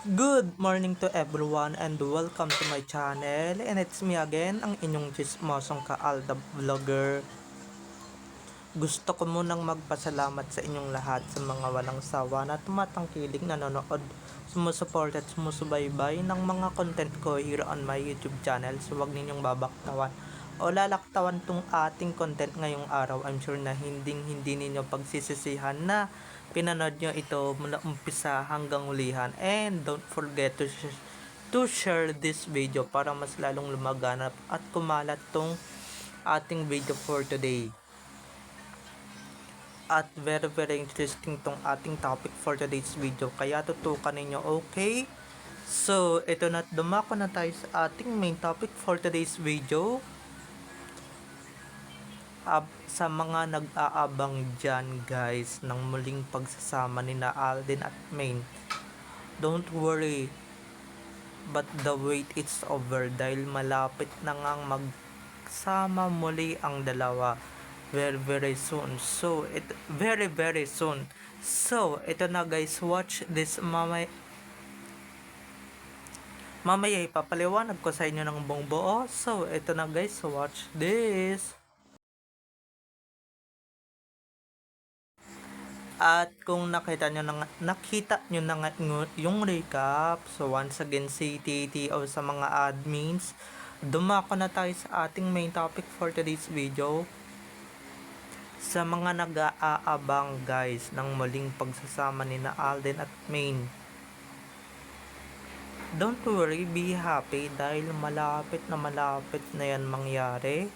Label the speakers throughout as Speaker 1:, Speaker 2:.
Speaker 1: Good morning to everyone and welcome to my channel, and it's me again, ang inyong chismosong ka-Aldab vlogger. Gusto ko munang magpasalamat sa inyong lahat sa mga walang sawa na tumatangkilik, nanonood, sumusuport at sumusubaybay ng mga content ko here on my YouTube channel. So huwag ninyong babaktawan o lalaktawan tong ating content ngayong araw. I'm sure na hindi ninyo pagsisisihan na pinanood nyo ito mula umpisa hanggang hulihan. And don't forget to share this video para mas lalong lumaganap at kumalat tong ating video for today. At very interesting tong ating topic for today's video, kaya tutukan ninyo, okay? So ito na, dumako na tayo sa ating main topic for today's video. Sa mga nag-aabang dyan guys ng muling pagsasama ni na Alden at Maine, don't worry, but the wait is over dahil malapit na ngang magsama muli ang dalawa very soon. So very soon. So ito na guys, watch this. Mamaya ipapaliwanag ko sa inyo ng buong buo. So ito na guys, watch this. At kung nakita nyo na nga yung recap, so once again si TTO sa mga admins, dumako na tayo sa ating main topic for today's video. Sa mga nag-aabang guys ng muling pagsasama ni na Alden at Maine, don't worry, be happy dahil malapit na yan mangyari.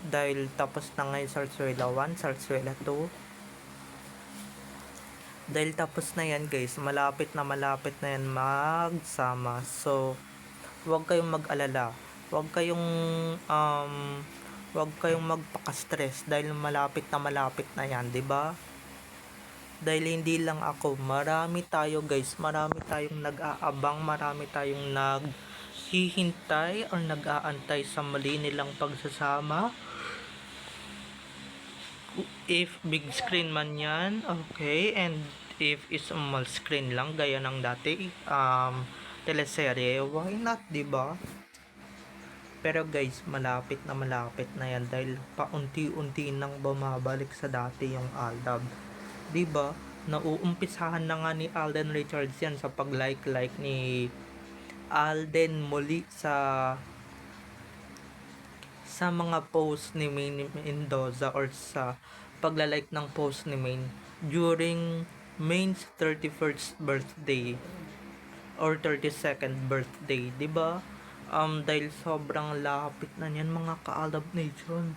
Speaker 1: Dahil tapos na ngayon Sarsuela 1, Sarsuela 2. Dahil tapos na yan guys, malapit na yan magsama. So huwag kayong mag-alala, huwag kayong magpaka-stress dahil malapit na yan, 'di ba? Dahil hindi lang ako, marami tayo guys, marami tayong nag-aabang, marami tayong naghihintay o nag-aantay sa muli nilang pagsasama. If big screen man yan, okay, and if small screen lang gaya ng dati teleserye, why not, diba? Pero guys, malapit na yan dahil paunti-unti nang bumabalik sa dati yung Aldab, diba? Nauumpisahan na nga ni Alden Richards yan sa pag-like ni Alden muli sa mga post ni Maine Mendoza or sa paglalike ng post ni Maine during Maine's 31st birthday or 32nd birthday, 'di ba? Dahil sobrang lapit na niyan mga ka-Aldab Nation.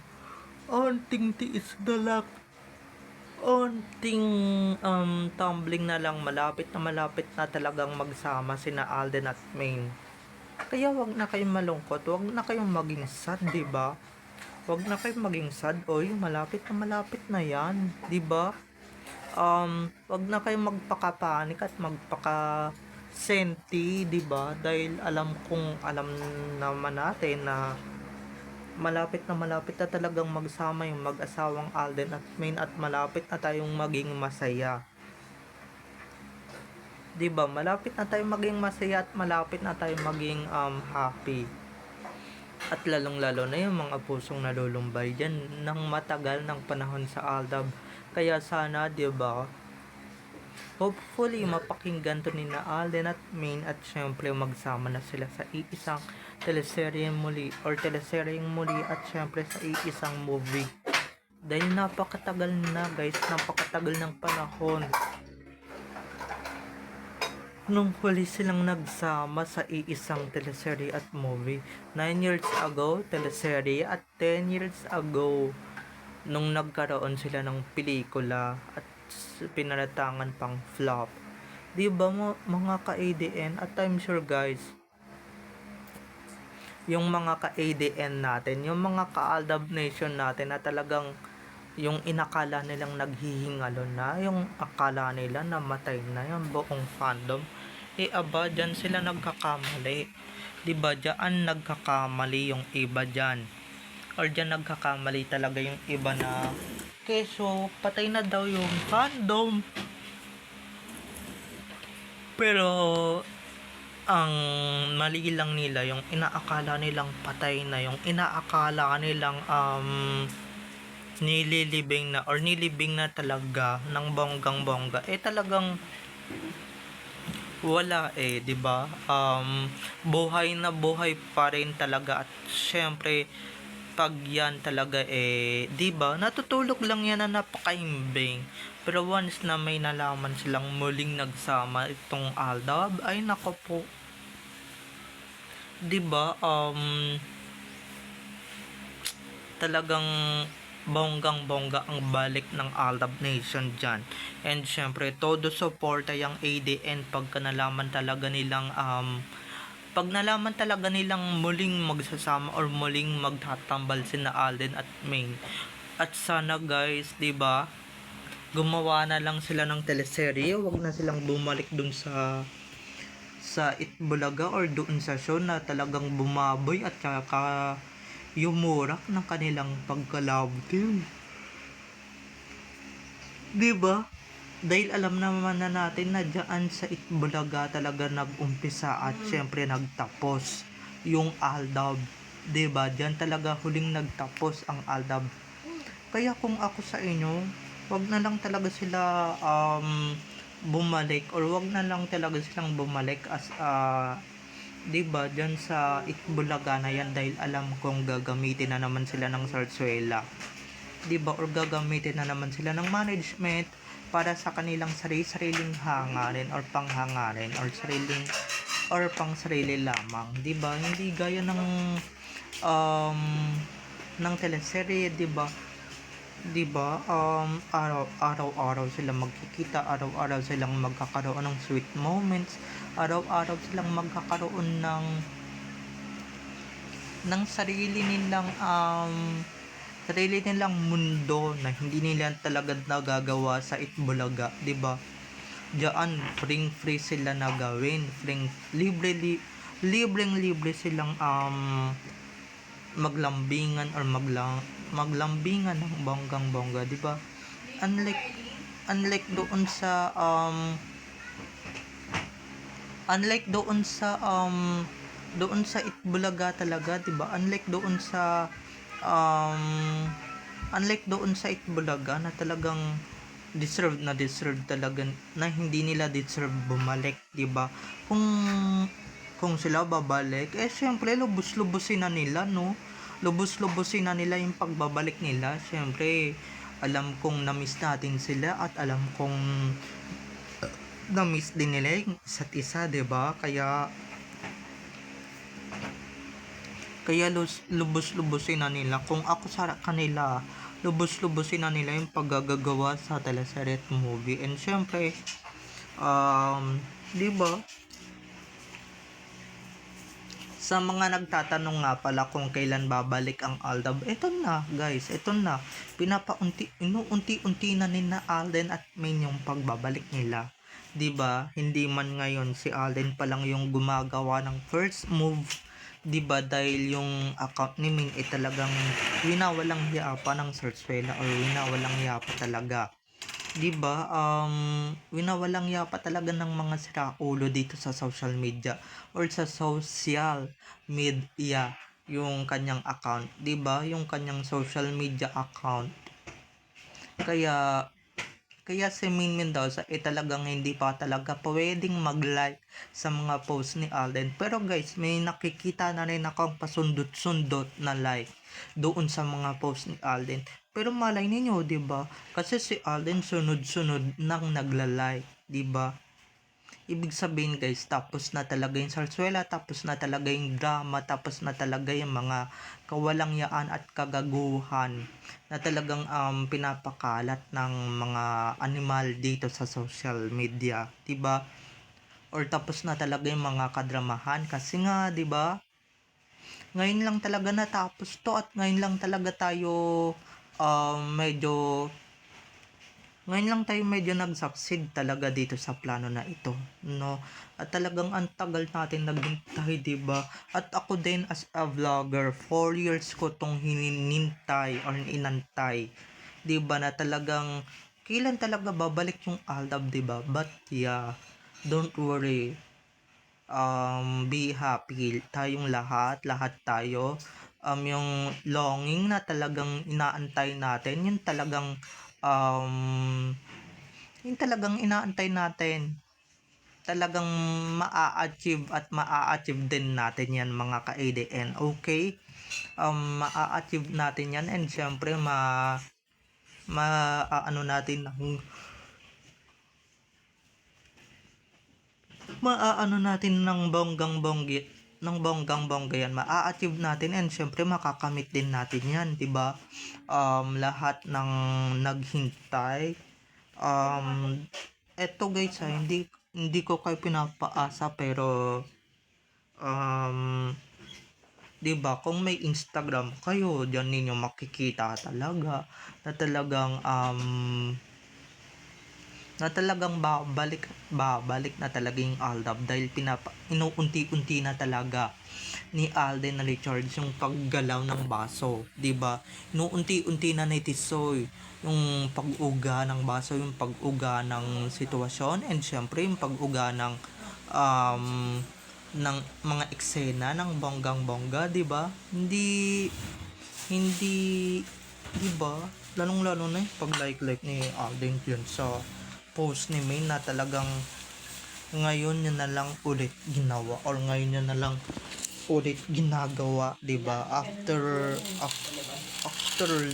Speaker 1: Onting tiis na lang. Onting tumbling na lang, malapit na talagang magsama sina Alden at Maine. Kaya wag na kayong malungkot, wag na kayong maging sad, 'di ba? Wag na kayong maging sad, oy, malapit na yan, 'di ba? Wag na kayong magpaka-panic at magpaka-senti, 'di ba? Dahil alam naman natin na malapit na talagang magsama yung mag-asawang Alden at Maine at malapit na tayong maging masaya. 'Di ba? Malapit na tayong maging masaya at malapit na tayong maging happy. At lalong-lalo na yung mga pusong nalulumbay diyan ng matagal ng panahon sa Aldab. Kaya sana, 'di ba? Hopefully mapakinggan to ni na Alden at Maine at syempre magsama na sila sa iisang teleseryeng muli at syempre sa iisang movie. Dahil napakatagal na guys, napakatagal ng panahon nung huli silang nagsama sa iisang teleserye at movie. 9 years ago, teleserye, at 10 years ago nung nagkaroon sila ng pelikula at pinaratangan pang flop. 'Di ba mga ka-ADN? At I'm sure guys, yung mga ka-ADN natin, yung mga ka-Aldab Nation natin na talagang yung inakala nilang naghihingalo na, yung akala nila namatay na yung buong fandom, aba, dyan sila nagkakamali, diba? Dyan nagkakamali yung iba dyan, or dyan nagkakamali talaga yung iba na keso patay na daw yung fandom. Pero ang mali lang nila yung inaakala nilang patay na, yung inaakala nilang nililibing na or nilibing na talaga ng bonggang bongga, talagang wala 'di ba? Buhay na buhay pa rin talaga, at syempre pag yan talaga 'di ba? Natutulog lang yan na napakahimbing. Pero once na may nalaman silang muling nagsama itong Aldab, ay nako po, 'di ba? Talagang bonggang-bongga ang balik ng Aldab Nation dyan. And syempre, todo suporta yung ADN pagka nalaman talaga nilang pag nalaman talaga nilang muling magsasama or muling magtatambal sina Alden at Maine. At sana guys, 'di ba? Gumawa na lang sila ng teleserye, wag na silang bumalik dun sa Itbulaga or doon sa show na talagang bumaboy at saka yumurak ng kanilang pagka-love team. 'Di ba? Dahil alam naman na natin na diyan sa Itbulaga talaga nag-umpisa at syempre nagtapos yung Aldab. 'Di ba? Diyan talaga huling nagtapos ang Aldab. Kaya kung ako sa inyo, wag na lang talaga sila bumalik, or wag na lang talaga silang bumalik as 'di ba diyan sa Itbulaga na yan, dahil alam kong gagamitin na naman sila ng Sarsuela, 'di ba, or gagamitin na naman sila ng management para sa kanilang sariling hangarin or panghangarin or pang sarili lamang, 'di ba? Hindi gaya um ng teleserye, 'di ba? 'Di ba? Araw-araw sila magkikita, araw-araw silang magkakaroon ng sweet moments, araw-araw silang magkakaroon ng sarili nilang mundo na hindi nila talaga nagagawa sa Itbulaga, 'di ba? Diyan free sila na gawin, libreng-libre silang maglambingan or maglambingan ng bonggang-bongga, 'di ba? Unlike unlike doon sa unlike doon sa Itbulaga talaga, 'di ba? Unlike doon sa Itbulaga na talagang deserve talaga, na hindi nila deserve bumalik, 'di ba? Kung sila babalik, syempre lubos-lubosin na nila, no? Lubos-lubosin na nila yung pagbabalik nila. Syempre, alam kong na-miss natin sila at alam kong na-miss din nila yung isa't isa, 'di ba? Kaya lubos-lubosin na nila. Kung ako sa kanila, lubos-lubosin na nila yung paggagawa sa teleserye at movie. And syempre, 'di ba? Sa mga nagtatanong nga pala kung kailan babalik ang Aldab, eto na guys, eto na. Inuunti-unti na ni na Alden at Maine yung pagbabalik nila. 'Di ba? Hindi man ngayon si Alden pa lang yung gumagawa ng first move, 'di ba? Dahil yung account ni Maine talagang winawalang hiya pa ng Sarsuela, or winawalang hiya pa talaga. 'Di ba? Winawalang hiya pa talaga ng mga siraulo dito sa social media or sa social media yung kanyang account, 'di ba? Yung kanyang social media account. Kaya si Maine Mendoza talagang hindi pa talaga pwedeng mag-like sa mga post ni Alden. Pero guys, may nakikita na rin akong pasundot-sundot na like doon sa mga post ni Alden. Pero malay ninyo, 'di ba? Kasi si Alden sunod-sunod nang nagla-like, 'di ba? Ibig sabihin guys, tapos na talaga yung Sarsuela, tapos na talaga yung drama, tapos na talaga yung mga kawalangyaan at kagaguhan na talagang pinapakalat ng mga animal dito sa social media, 'di ba? Or tapos na talaga yung mga kadramahan, kasi nga 'di ba? Ngayon lang talaga natapos to, at ngayon lang talaga tayo medyo ngayon lang tayo medyo nag-succeed talaga dito sa plano na ito, no? At talagang ang tagal natin naghintay, 'di ba? At ako din as a vlogger, 4 years ko tong hinintay or inantay, 'di ba, na talagang kailan talaga babalik yung Aldab, 'di ba? But yeah, don't worry. be happy tayong lahat tayo. Yung longing na talagang inaantay natin, um, yung talagang inaantay natin, talagang maa-achieve at maa-achieve din natin yan mga ka-ADN, okay? Maa-achieve natin yan, and syempre ano natin maaano natin ng bonggang-bongga yan, maa-achieve natin, and syempre makakamit din natin yan, 'di ba? Lahat ng naghintay, um eto guys, hindi ko kayo pinapaasa, pero um 'di ba, kung may Instagram kayo, diyan ninyo makikita talaga na talagang babalik na talaga yung Aldab, dahil inuunti-unti na talaga ni Alden na Richards yung paggalaw ng baso, 'di ba? Inuunti-unti na ni Tisoy yung pag-uga ng baso, yung pag-uga ng sitwasyon, and syempre yung pag-uga um ng mga eksena ng bonggang-bongga, 'di ba? Hindi hindi 'di ba? Lalong-lalo na yung pag-like ni Alden dyan sa post ni May, na talagang ngayon niya na lang ulit ginawa, or ngayon niya na lang ulit ginagawa, 'di ba? After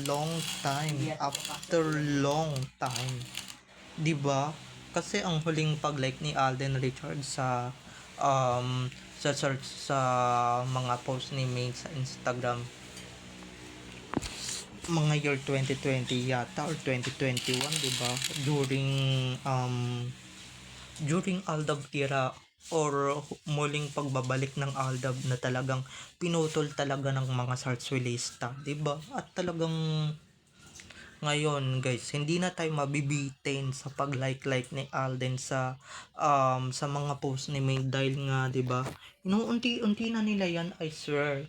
Speaker 1: long time, 'di ba? Kasi ang huling pag-like ni Alden Richards sa search sa mga post ni May sa Instagram, mga year 2020 yata or 2021, 'di ba? During Aldab era, or muling pagbabalik ng Aldab, na talagang pinutol talaga ng mga sarsuelista, 'di ba? At talagang ngayon guys, hindi na tayo mabibitin sa pag-like ni Alden sa mga post ni May, dahil nga 'di ba, inuunti-unti na nila yan, I swear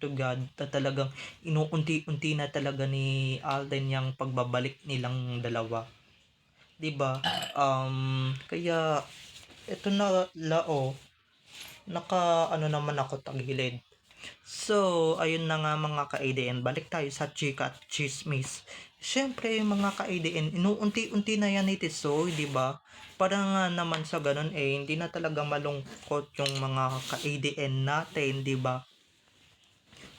Speaker 1: to God, na talagang inuunti-unti na talaga ni Alden yung pagbabalik nilang dalawa, 'di ba? Kaya eto na lao, naka ano naman ako tagilid. So, ayun na nga mga ka-ADN, balik tayo sa chika at chismis. Siyempre mga ka-ADN, inuunti-unti na yan ni Tisoy, di ba? Para nga naman sa ganun hindi na talaga malungkot yung mga ka-ADN natin, di ba?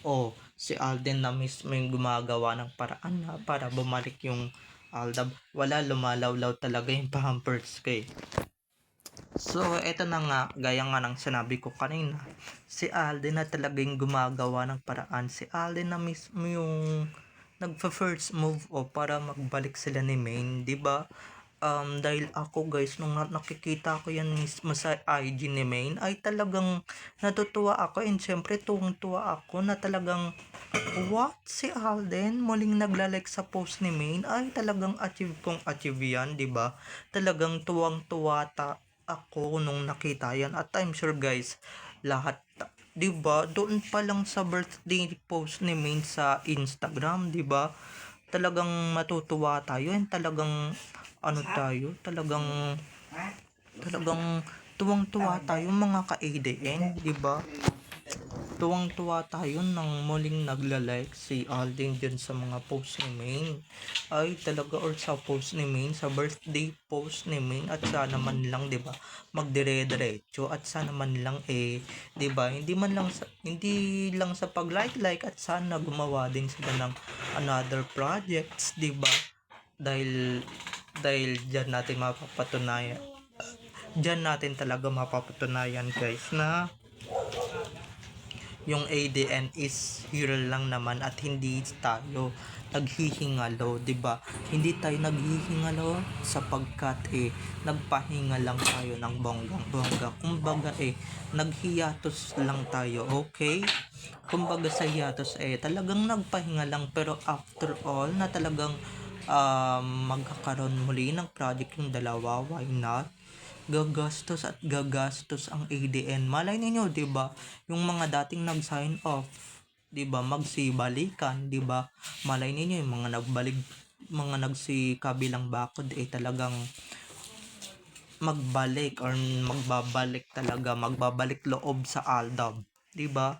Speaker 1: O, si Alden na mismo yung gumagawa ng paraan na para bumalik yung Aldab. Wala, lumalawlaw talaga yung Pampers ko eh. So, eto na nga, gaya nga ng sinabi ko kanina, si Alden na talagang gumagawa ng paraan. Si Alden na mismo yung nagfa-first move para magbalik sila ni Maine, 'di ba? Dahil ako guys, nung nakikita ko yan mismo sa IG ni Maine, ay talagang natutuwa ako, and syempre tuwang-tuwa ako na talagang what? Si Alden muling naglalike sa post ni Maine, ay talagang achieve yan, 'di ba? Talagang tuwang-tuwa ako nung nakita yan, at I'm sure guys, lahat, 'di ba? Doon pa lang sa birthday post ni Maine sa Instagram, 'di ba? Talagang matutuwa tayo, and talagang ano tayo, talagang tuwang-tuwa tayo mga ka-ADN, 'di ba? Tuwang-tuwa tayo nang muling nagla-like si Alden dyan sa mga post ni Maine. Ay talaga, or sa post ni Maine, sa birthday post ni Maine, at sana man lang, 'di ba, magdire-diretso, at sana man lang 'di ba, hindi lang sa pag-like, at sana gumawa din sila ng another projects, 'di ba? Dahil diyan natin talaga mapapatunayan guys, na yung ADN is here lang naman, at hindi tayo naghihingalo, 'di ba? Hindi tayo naghihingalo sapagkat nagpahinga lang tayo ng bonggang-bongga. Kumbaga naghiatus lang tayo, okay? Kumbaga sa hiatus talagang nagpahinga lang, pero after all na talagang magkakaroon muli ng project yung dalawa, why not? Gagastos ang ADN. Malay ninyo, 'di ba? Yung mga dating nag-sign off, 'di ba? Magsibalikan, 'di ba? Malay ninyo yung mga nagsikabilang bakod talagang magbalik or magbabalik loob sa Aldab, 'di ba?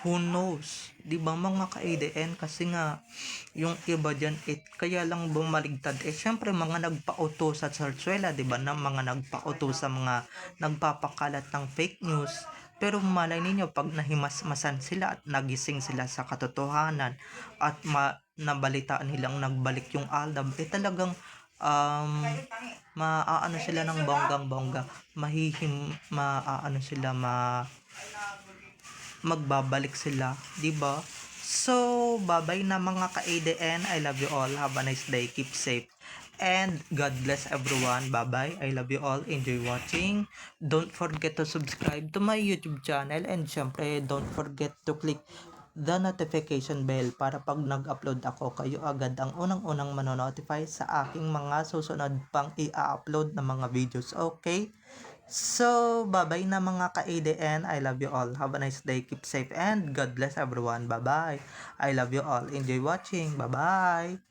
Speaker 1: Who knows? 'Di ba mga ka-ADN, kasi nga yung iba diyan kaya lang bumaligtad syempre mga nagpauto sa sarsuela, 'di ba, na mga nagpauto sa mga nagpapakalat ng fake news. Pero malay ninyo pag nahimasmasan sila at nagising sila sa katotohanan at nabalitaan nilang nagbalik yung Aldab, talagang maaano sila ng bonggang-bongga, maaano sila, magbabalik sila, 'di ba? So, bye-bye na mga ka-ADN. I love you all. Have a nice day. Keep safe. And God bless everyone. Bye-bye. I love you all. Enjoy watching. Don't forget to subscribe to my YouTube channel. And syempre, don't forget to click the notification bell para pag nag-upload ako, kayo agad ang unang-unang manonotify sa aking mga susunod pang i-upload na mga videos. Okay? So, bye-bye na mga ka-ADN. I love you all. Have a nice day. Keep safe and God bless everyone. Bye-bye. I love you all. Enjoy watching. Bye-bye.